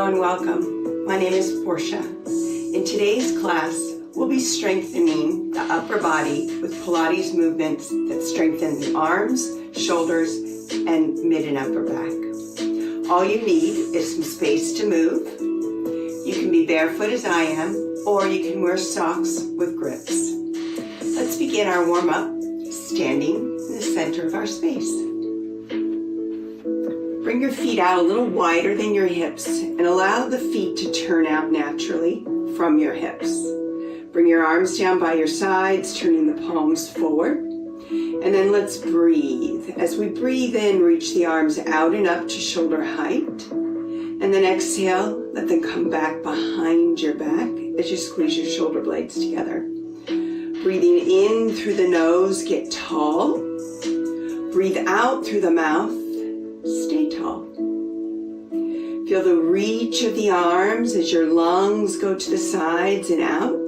Hello and welcome. My name is Portia. In today's class, we'll be strengthening the upper body with Pilates movements that strengthen the arms, shoulders, and mid and upper back. All you need is some space to move. You can be barefoot as I am, or you can wear socks with grips. Let's begin our warm-up standing in the center of our space. Bring your feet out a little wider than your hips and allow the feet to turn out naturally from your hips. Bring your arms down by your sides, turning the palms forward. And then let's breathe. As we breathe in, reach the arms out and up to shoulder height. And then exhale, let them come back behind your back as you squeeze your shoulder blades together. Breathing in through the nose, get tall. Breathe out through the mouth, stay tall. Feel the reach of the arms as your lungs go to the sides and out.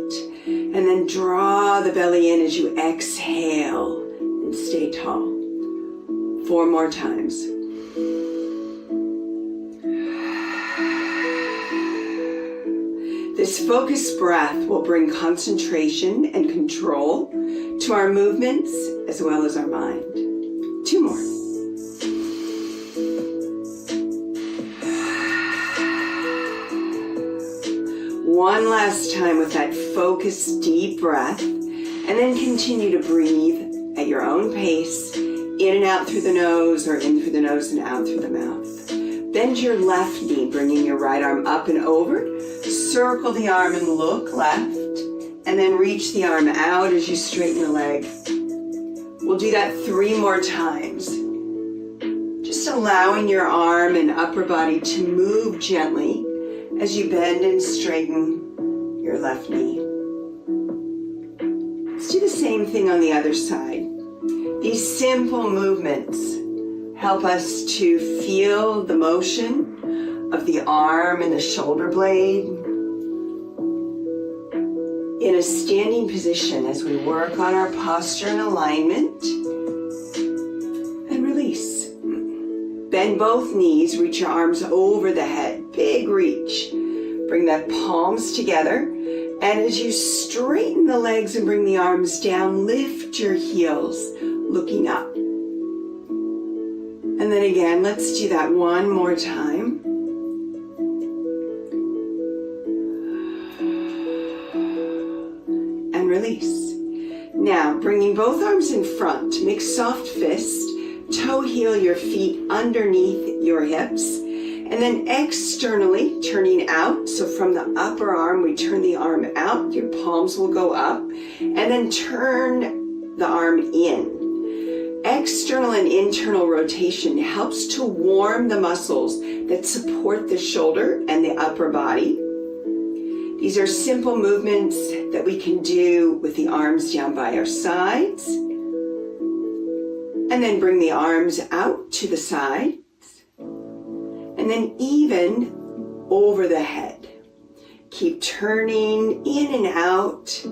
And then draw the belly in as you exhale and stay tall. 4 more times. This focused breath will bring concentration and control to our movements as well as our mind. 2 more. One last time with that focused deep breath, and then continue to breathe at your own pace, in and out through the nose or in through the nose and out through the mouth. Bend your left knee, bringing your right arm up and over. Circle the arm and look left, and then reach the arm out as you straighten the leg. We'll do that 3 more times. Just allowing your arm and upper body to move gently as you bend and straighten your left knee. Let's do the same thing on the other side. These simple movements help us to feel the motion of the arm and the shoulder blade in a standing position as we work on our posture and alignment. And release. Bend both knees, reach your arms over the head, big reach. Bring the palms together, and as you straighten the legs and bring the arms down, lift your heels, looking up. And then again, let's do that 1 more time. And release. Now, bringing both arms in front, make soft fist. Toe heel your feet underneath your hips, and then externally turning out. So from the upper arm, we turn the arm out, your palms will go up, and then turn the arm in. External and internal rotation helps to warm the muscles that support the shoulder and the upper body. These are simple movements that we can do with the arms down by our sides. And then bring the arms out to the sides. And then even over the head. Keep turning in and out.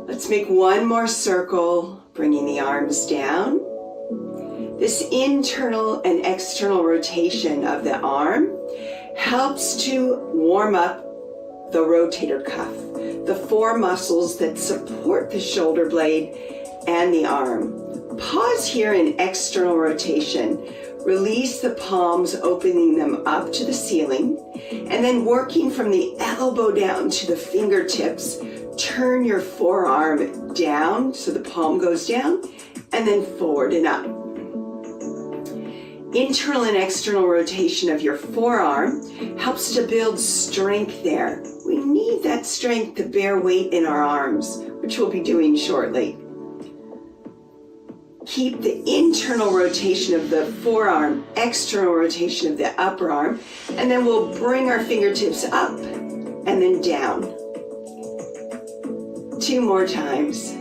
Let's make 1 more circle, bringing the arms down. This internal and external rotation of the arm helps to warm up the rotator cuff, the 4 muscles that support the shoulder blade and the arm. Pause here in external rotation. Release the palms, opening them up to the ceiling, and then working from the elbow down to the fingertips. Turn your forearm down so the palm goes down, and then forward and up. Internal and external rotation of your forearm helps to build strength there. We need that strength to bear weight in our arms, which we'll be doing shortly. Keep the internal rotation of the forearm, external rotation of the upper arm, and then we'll bring our fingertips up and then down. 2 more times.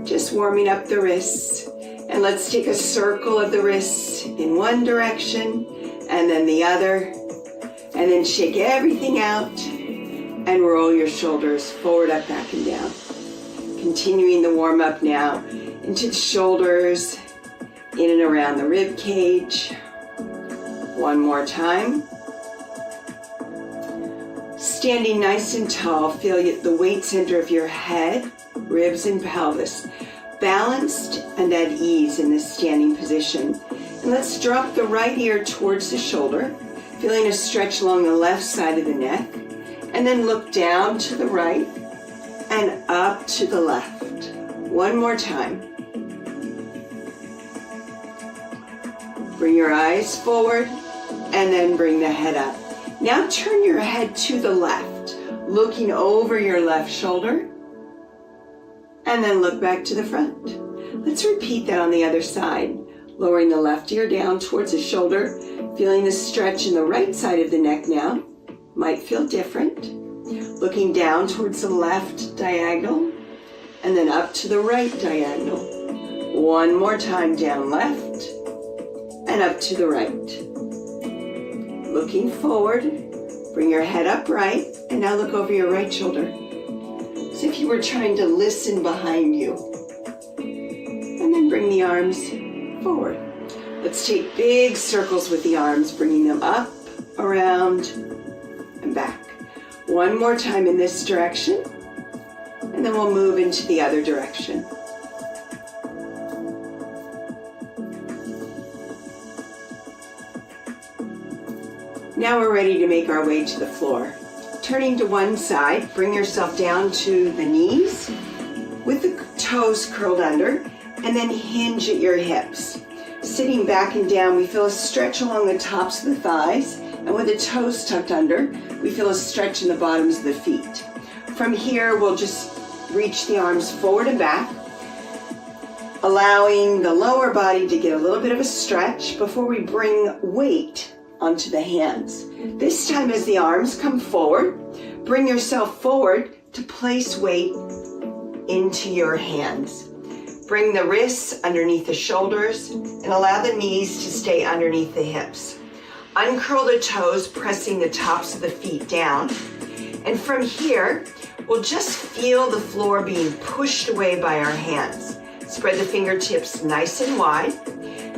Just warming up the wrists. And let's take a circle of the wrists in one direction and then the other. And then shake everything out and roll your shoulders forward, up, back, and down. Continuing the warm up now into the shoulders, in and around the rib cage. 1 more time. Standing nice and tall, feel the weight center of your head, ribs, and pelvis balanced and at ease in this standing position. And let's drop the right ear towards the shoulder, feeling a stretch along the left side of the neck, and then look down to the right and up to the left. One more time. Bring your eyes forward and then bring the head up. Now turn your head to the left, looking over your left shoulder, and then look back to the front. Let's repeat that on the other side. Lowering the left ear down towards the shoulder, feeling the stretch in the right side of the neck now. Might feel different. Looking down towards the left diagonal, and then up to the right diagonal. One more time, down left, and up to the right. Looking forward, bring your head upright, and now look over your right shoulder. As if you were trying to listen behind you. And then bring the arms forward. Let's take big circles with the arms, bringing them up, around, and back. One more time in this direction, and then we'll move into the other direction. Now we're ready to make our way to the floor. Turning to one side, bring yourself down to the knees with the toes curled under, and then hinge at your hips. Sitting back and down, we feel a stretch along the tops of the thighs, and with the toes tucked under, we feel a stretch in the bottoms of the feet. From here, we'll just reach the arms forward and back, allowing the lower body to get a little bit of a stretch before we bring weight onto the hands. This time as the arms come forward, bring yourself forward to place weight into your hands. Bring the wrists underneath the shoulders and allow the knees to stay underneath the hips. Uncurl the toes, pressing the tops of the feet down. And from here, we'll just feel the floor being pushed away by our hands. Spread the fingertips nice and wide,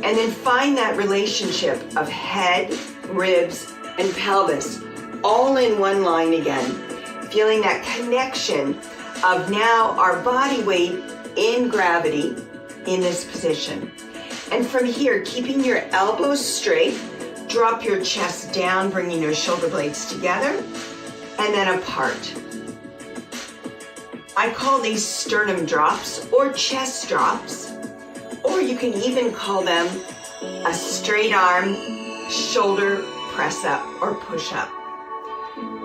and then find that relationship of head, ribs, and pelvis all in one line again. Feeling that connection of now our body weight in gravity in this position. And from here, keeping your elbows straight, drop your chest down, bringing your shoulder blades together and then apart. I call these sternum drops or chest drops, or you can even call them a straight arm shoulder press up or push up.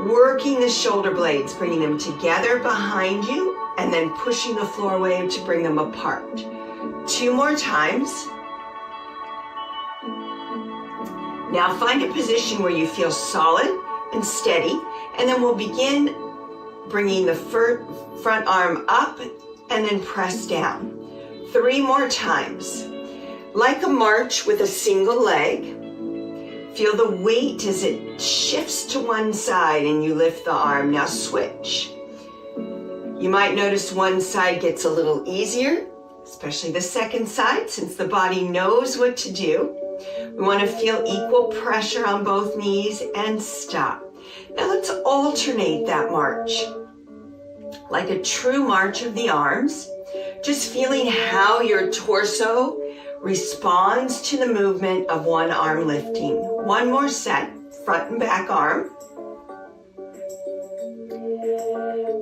Working the shoulder blades, bringing them together behind you and then pushing the floor away to bring them apart. 2 more times. Now find a position where you feel solid and steady, and then we'll begin bringing the front arm up and then press down. 3 more times. Like a march with a single leg, feel the weight as it shifts to one side and you lift the arm. Now switch. You might notice one side gets a little easier, especially the second side, since the body knows what to do. We want to feel equal pressure on both knees and stop. Now let's alternate that march. Like a true march of the arms, just feeling how your torso responds to the movement of one arm lifting. 1 more set, front and back arm.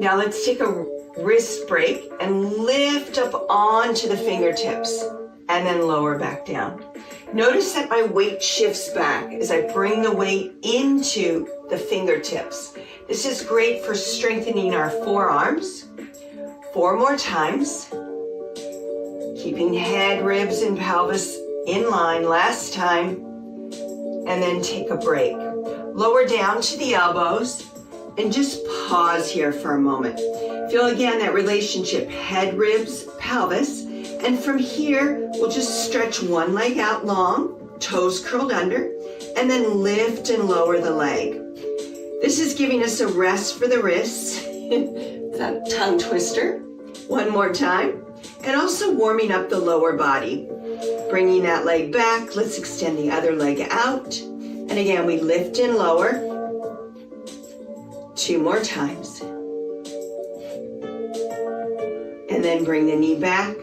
Now let's take a wrist break and lift up onto the fingertips and then lower back down. Notice that my weight shifts back as I bring the weight into the fingertips. This is great for strengthening our forearms. 4 more times. Keeping head, ribs, and pelvis in line. Last time. And then take a break. Lower down to the elbows and just pause here for a moment. Feel again that relationship, head, ribs, pelvis. And from here, we'll just stretch one leg out long, toes curled under, and then lift and lower the leg. This is giving us a rest for the wrists. That tongue twister. 1 more time. And also warming up the lower body. Bringing that leg back. Let's extend the other leg out. And again, we lift and lower. 2 more times. And then bring the knee back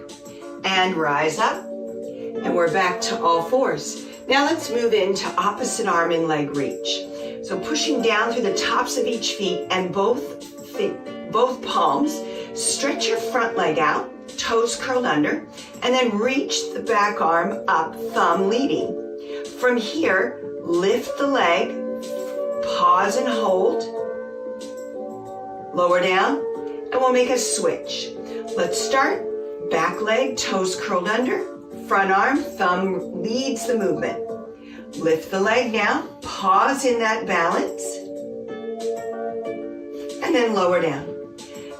and rise up. And we're back to all fours. Now let's move into opposite arm and leg reach. So pushing down through the tops of each feet and both palms. Stretch your front leg out, toes curled under, and then reach the back arm up, thumb leading. From here, lift the leg, pause and hold, lower down, and we'll make a switch. Let's start, back leg, toes curled under, front arm, thumb leads the movement. Lift the leg now, pause in that balance, and then lower down.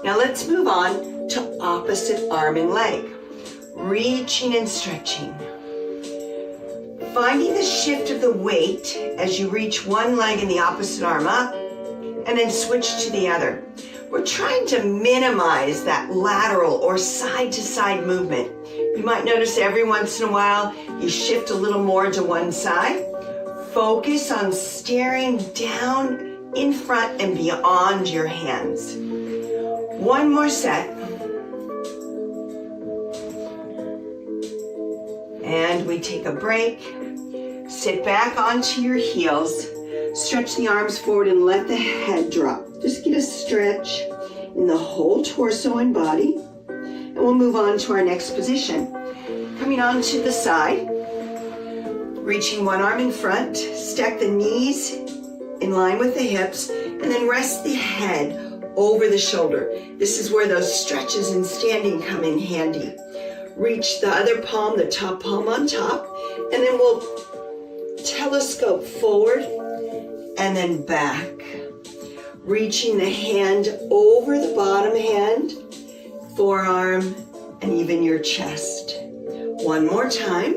Now let's move on to opposite arm and leg. Reaching and stretching. Finding the shift of the weight as you reach one leg and the opposite arm up, and then switch to the other. We're trying to minimize that lateral or side-to-side movement. You might notice every once in a while you shift a little more to one side. Focus on staring down in front and beyond your hands. One more set. And we take a break. Sit back onto your heels. Stretch the arms forward and let the head drop. Just get a stretch in the whole torso and body. And we'll move on to our next position. Coming on to the side. Reaching one arm in front. Stack the knees in line with the hips. And then rest the head over the shoulder. This is where those stretches and standing come in handy. Reach the other palm, the top palm on top, and then we'll telescope forward and then back. Reaching the hand over the bottom hand, forearm, and even your chest. One more time.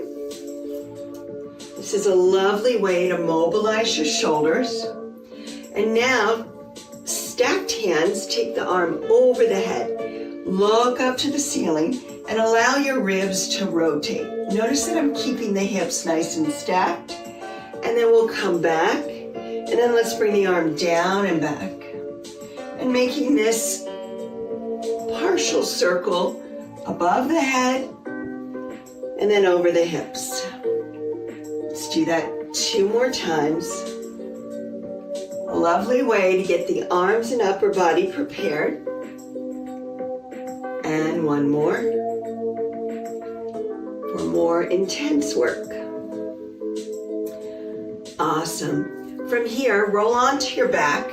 This is a lovely way to mobilize your shoulders. And now, stacked hands, take the arm over the head. Look up to the ceiling and allow your ribs to rotate. Notice that I'm keeping the hips nice and stacked. And then we'll come back. And then let's bring the arm down and back. And making this partial circle above the head and then over the hips. Let's do that 2 more times. A lovely way to get the arms and upper body prepared. And one more for more intense work. Awesome. From here, roll onto your back,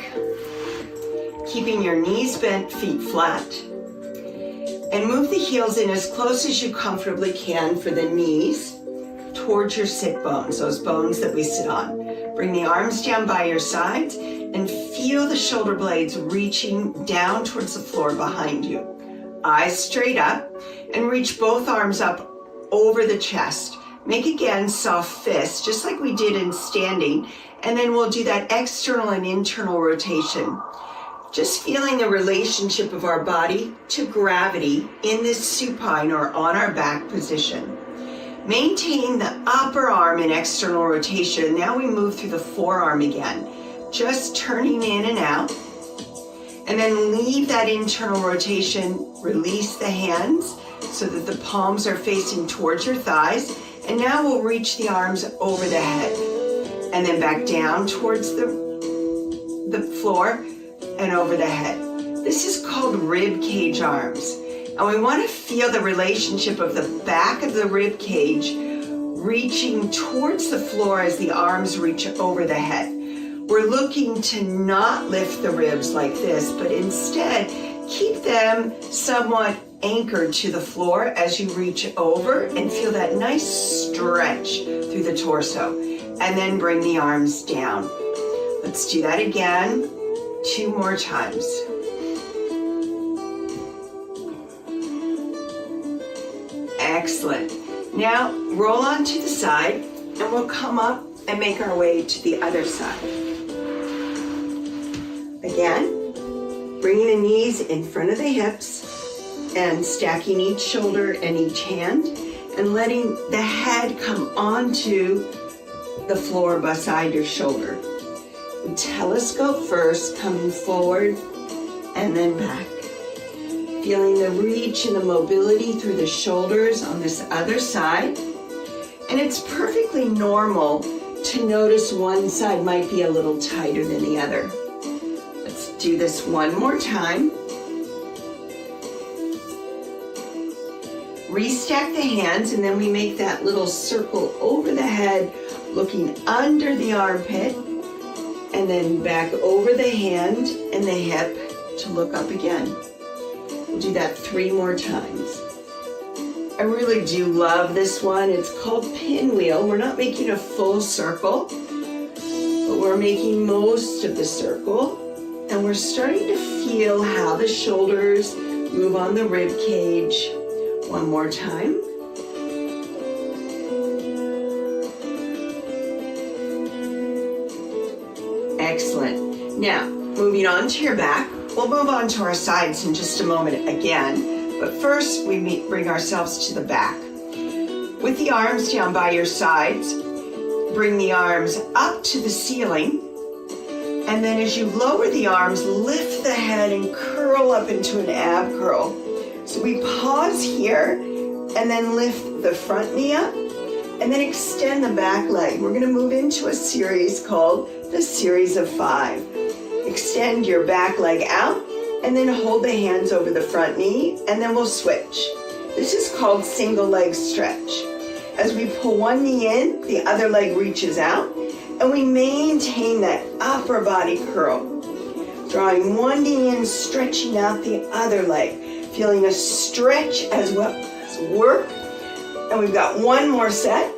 keeping your knees bent, feet flat. And move the heels in as close as you comfortably can for the knees towards your sit bones, those bones that we sit on. Bring the arms down by your sides and feel the shoulder blades reaching down towards the floor behind you. Eyes straight up and reach both arms up over the chest. Make again soft fists, just like we did in standing. And then we'll do that external and internal rotation. Just feeling the relationship of our body to gravity in this supine or on our back position. Maintain the upper arm in external rotation. Now we move through the forearm again, just turning in and out. And then leave that internal rotation, release the hands so that the palms are facing towards your thighs. And now we'll reach the arms over the head and then back down towards the floor and over the head. This is called rib cage arms. And we want to feel the relationship of the back of the rib cage reaching towards the floor as the arms reach over the head. We're looking to not lift the ribs like this, but instead keep them somewhat anchored to the floor as you reach over and feel that nice stretch through the torso. And then bring the arms down. Let's do that again, 2 more times. Excellent. Now roll onto the side and we'll come up and make our way to the other side. Again, bringing the knees in front of the hips and stacking each shoulder and each hand and letting the head come onto the floor beside your shoulder. We telescope first, coming forward and then back. Feeling the reach and the mobility through the shoulders on this other side. And it's perfectly normal to notice one side might be a little tighter than the other. Let's do this one more time. Restack the hands, and then we make that little circle over the head, looking under the armpit, and then back over the hand and the hip to look up again. We'll do that 3 more times. I really do love this one. It's called pinwheel. We're not making a full circle, but we're making most of the circle. And we're starting to feel how the shoulders move on the rib cage. One more time. Excellent. Now, moving on to your back. We'll move on to our sides in just a moment again, but first we bring ourselves to the back. With the arms down by your sides, bring the arms up to the ceiling, and then as you lower the arms, lift the head and curl up into an ab curl. So we pause here, and then lift the front knee up, and then extend the back leg. We're gonna move into a series called the series of 5. Extend your back leg out, and then hold the hands over the front knee, and then we'll switch. This is called single leg stretch. As we pull one knee in, the other leg reaches out, and we maintain that upper body curl. Drawing one knee in, stretching out the other leg, feeling a stretch as well as work. And we've got one more set.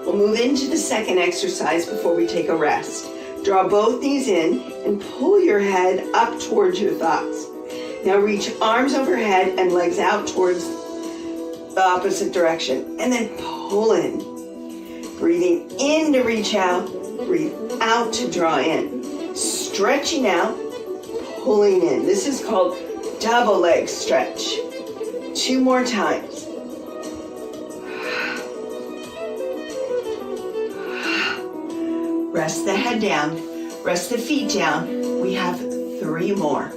We'll move into the second exercise before we take a rest. Draw both knees in and pull your head up towards your thoughts. Now reach arms overhead and legs out towards the opposite direction. And then pull in. Breathing in to reach out, breathe out to draw in. Stretching out, pulling in. This is called double leg stretch. 2 more times. Rest the head down, rest the feet down. We have 3 more.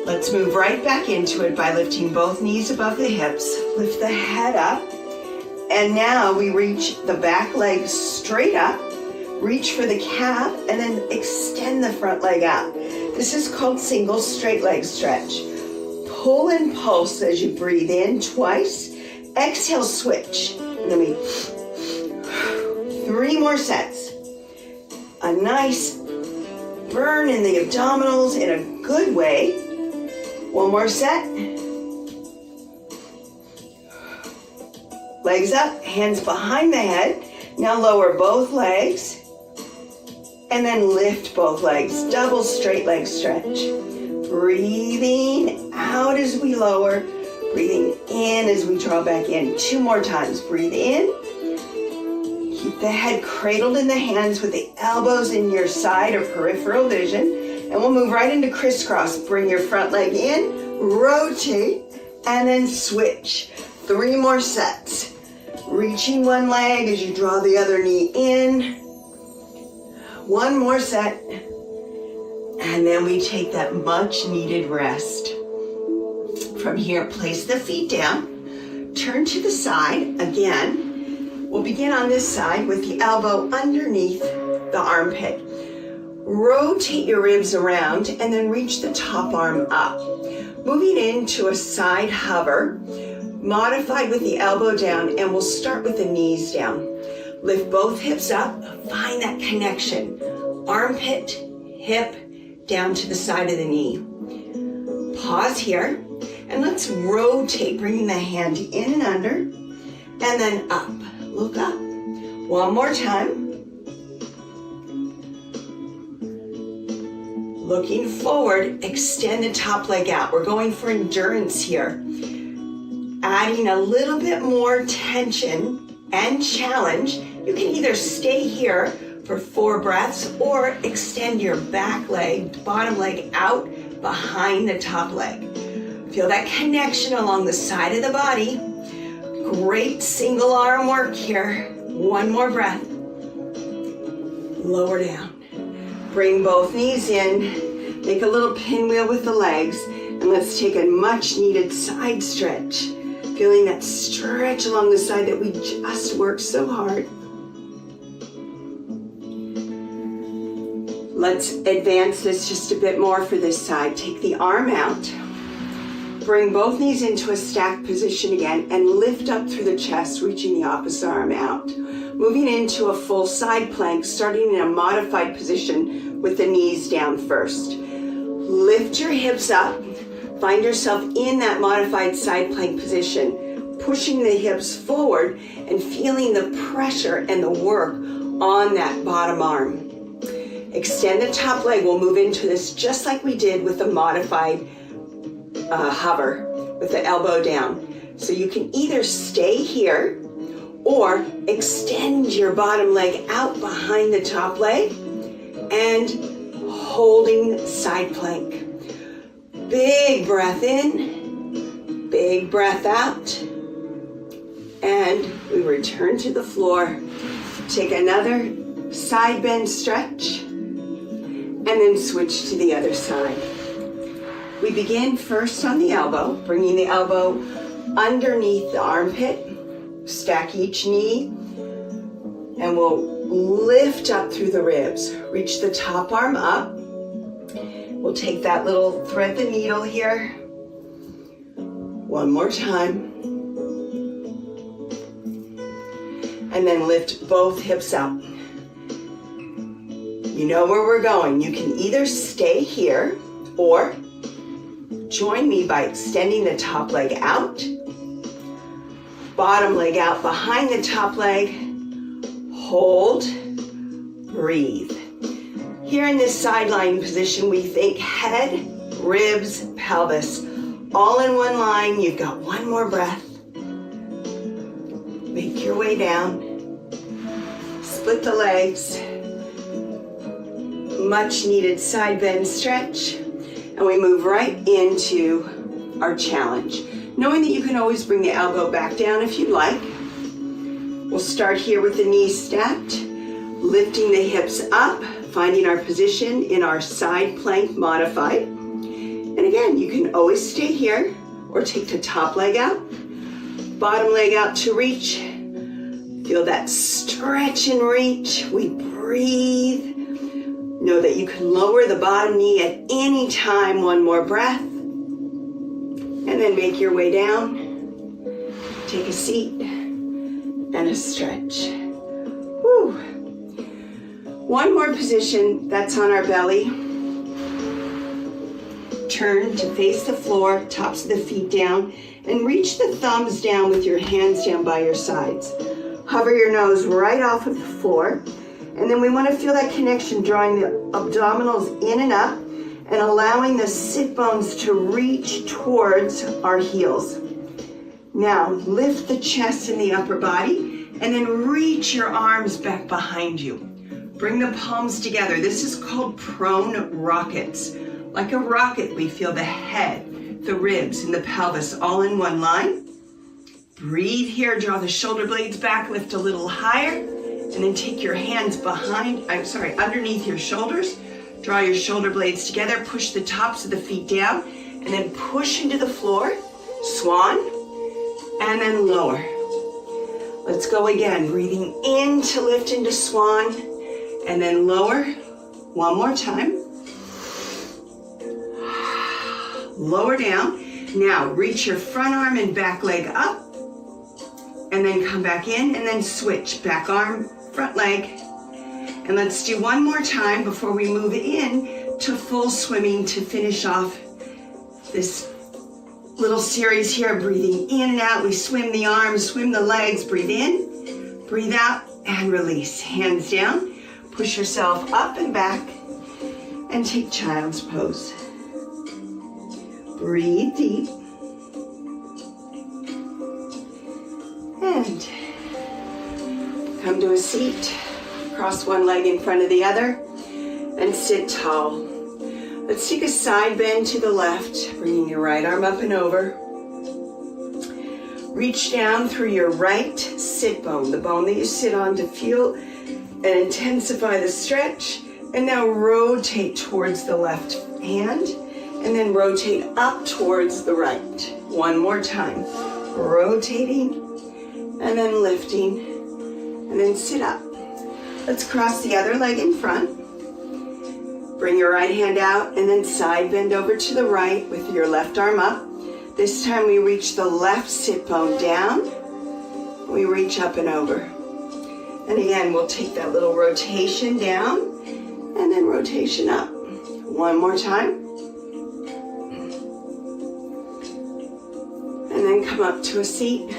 Let's move right back into it by lifting both knees above the hips. Lift the head up. And now we reach the back leg straight up. Reach for the calf and then extend the front leg out. This is called single straight leg stretch. Pull and pulse as you breathe in twice. Exhale, switch. And then we 3 more sets. A nice burn in the abdominals in a good way. 1 more set. Legs up, hands behind the head. Now lower both legs. And then lift both legs. Double straight leg stretch. Breathing out as we lower. Breathing in as we draw back in. 2 more times. Breathe in. Keep the head cradled in the hands with the elbows in your side or peripheral vision. And we'll move right into crisscross. Bring your front leg in, rotate, and then switch. 3 more sets. Reaching one leg as you draw the other knee in. 1 more set. And then we take that much needed rest. From here, place the feet down. Turn to the side again. We'll begin on this side with the elbow underneath the armpit. Rotate your ribs around and then reach the top arm up. Moving into a side hover, modified with the elbow down, and we'll start with the knees down. Lift both hips up, find that connection. Armpit, hip, down to the side of the knee. Pause here, and let's rotate, bringing the hand in and under, and then up. Look up. 1 more time. Looking forward, extend the top leg out. We're going for endurance here. Adding a little bit more tension and challenge. You can either stay here for 4 breaths or extend your back leg, bottom leg out behind the top leg. Feel that connection along the side of the body. Great single arm work here. 1 more breath. lower down. Bring both knees in, make a little pinwheel with the legs, and let's take a much needed side stretch. Feeling that stretch along the side that we just worked so hard. Let's advance this just a bit more for this side. Take the arm out. Bring both knees into a stacked position again and lift up through the chest, reaching the opposite arm out. Moving into a full side plank, starting in a modified position with the knees down first. Lift your hips up. Find yourself in that modified side plank position, pushing the hips forward and feeling the pressure and the work on that bottom arm. Extend the top leg. We'll move into this just like we did with the modified hover with the elbow down. So you can either stay here or extend your bottom leg out behind the top leg and holding side plank. Big breath in, big breath out, and we return to the floor. Take another side bend stretch, and then switch to the other side. We begin first on the elbow, bringing the elbow underneath the armpit, stack each knee, and we'll lift up through the ribs. Reach the top arm up. We'll take that little thread the needle here. One more time. And then lift both hips up. You know where we're going. You can either stay here or join me by extending the top leg out, bottom leg out behind the top leg, hold, breathe. Here in this side lying position, we think head, ribs, pelvis, all in one line. You've got one more breath. Make your way down. Split the legs. Much needed side bend stretch. And we move right into our challenge. Knowing that you can always bring the elbow back down if you'd like. We'll start here with the knees stacked, lifting the hips up, finding our position in our side plank modified. And again, you can always stay here or take the top leg out, bottom leg out to reach. Feel that stretch and reach. We breathe. Know that you can lower the bottom knee at any time. One more breath. And then make your way down. Take a seat and a stretch. Woo. One more position, that's on our belly. Turn to face the floor, tops of the feet down, and reach the thumbs down with your hands down by your sides. Hover your nose right off of the floor. And then we want to feel that connection, drawing the abdominals in and up and allowing the sit bones to reach towards our heels. Now, lift the chest and the upper body and then reach your arms back behind you. Bring the palms together. This is called prone rockets. Like a rocket, we feel the head, the ribs, and the pelvis all in one line. Breathe here, draw the shoulder blades back, lift a little higher. And then take your hands underneath your shoulders. Draw your shoulder blades together, push the tops of the feet down, and then push into the floor, swan, and then lower. Let's go again, breathing in to lift into swan, and then lower. One more time. Lower down. Now reach your front arm and back leg up, and then come back in, and then switch. Back arm, front leg. And let's do one more time before we move in to full swimming to finish off this little series here. Breathing in and out. We swim the arms, swim the legs. Breathe in, breathe out, and release. Hands down. Push yourself up and back and take child's pose. Breathe deep. And come to a seat, cross one leg in front of the other, and sit tall. Let's take a side bend to the left, bringing your right arm up and over. Reach down through your right sit bone, the bone that you sit on, to feel and intensify the stretch. And now rotate towards the left hand and then rotate up towards the right. One more time. Rotating and then lifting and then sit up. Let's cross the other leg in front. Bring your right hand out and then side bend over to the right with your left arm up. This time we reach the left sit bone down. We reach up and over. And again, we'll take that little rotation down and then rotation up. One more time. And then come up to a seat.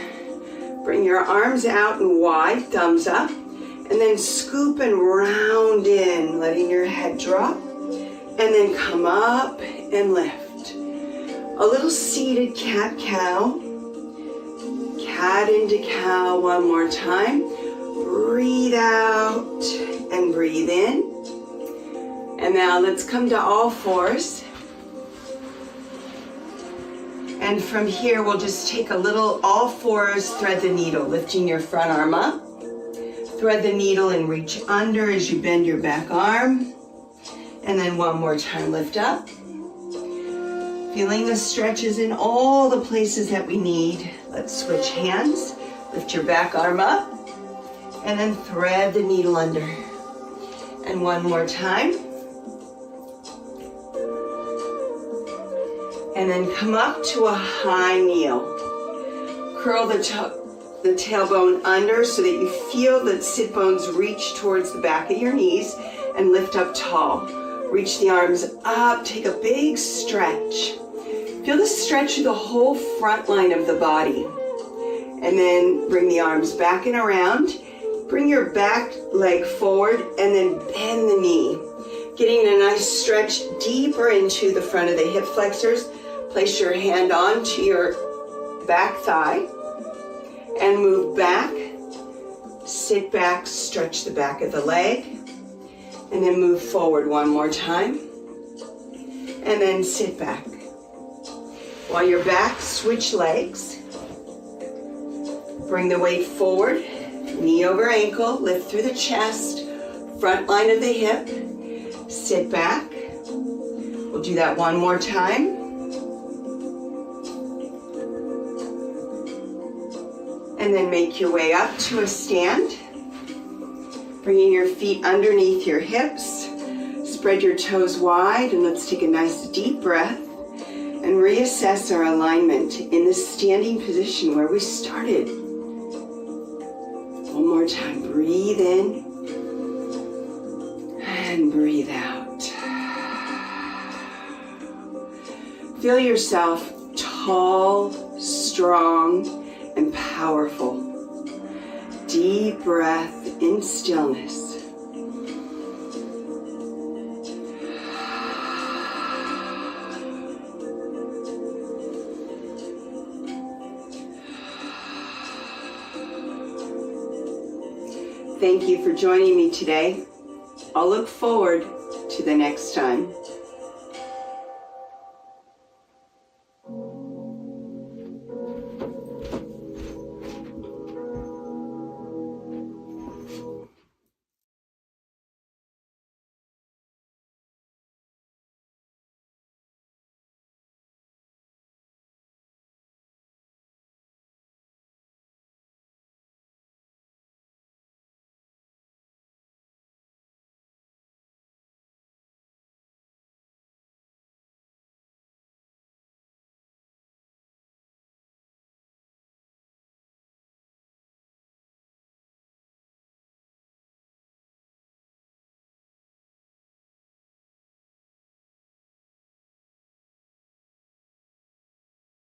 Bring your arms out and wide, thumbs up. And then scoop and round in, letting your head drop. And then come up and lift. A little seated cat-cow. Cat into cow one more time. Breathe out and breathe in. And now let's come to all fours. And from here, we'll just take a little all fours, thread the needle, lifting your front arm up. Thread the needle and reach under as you bend your back arm. And then one more time, lift up. Feeling the stretches in all the places that we need. Let's switch hands. Lift your back arm up. And then thread the needle under. And one more time. And then come up to a high kneel. Curl the tailbone under so that you feel the sit bones reach towards the back of your knees and lift up tall. Reach the arms up, take a big stretch. Feel the stretch of the whole front line of the body. And then bring the arms back and around. Bring your back leg forward and then bend the knee. Getting a nice stretch deeper into the front of the hip flexors. Place your hand onto your back thigh and move back. Sit back, stretch the back of the leg, and then move forward one more time. And then sit back. While you're back, switch legs. Bring the weight forward, knee over ankle, lift through the chest, front line of the hip. Sit back. We'll do that one more time. And then make your way up to a stand. Bringing your feet underneath your hips. Spread your toes wide and let's take a nice deep breath and reassess our alignment in the standing position where we started. One more time, breathe in and breathe out. Feel yourself tall, strong, and powerful. Deep breath in stillness. Thank you for joining me today. I'll look forward to the next time.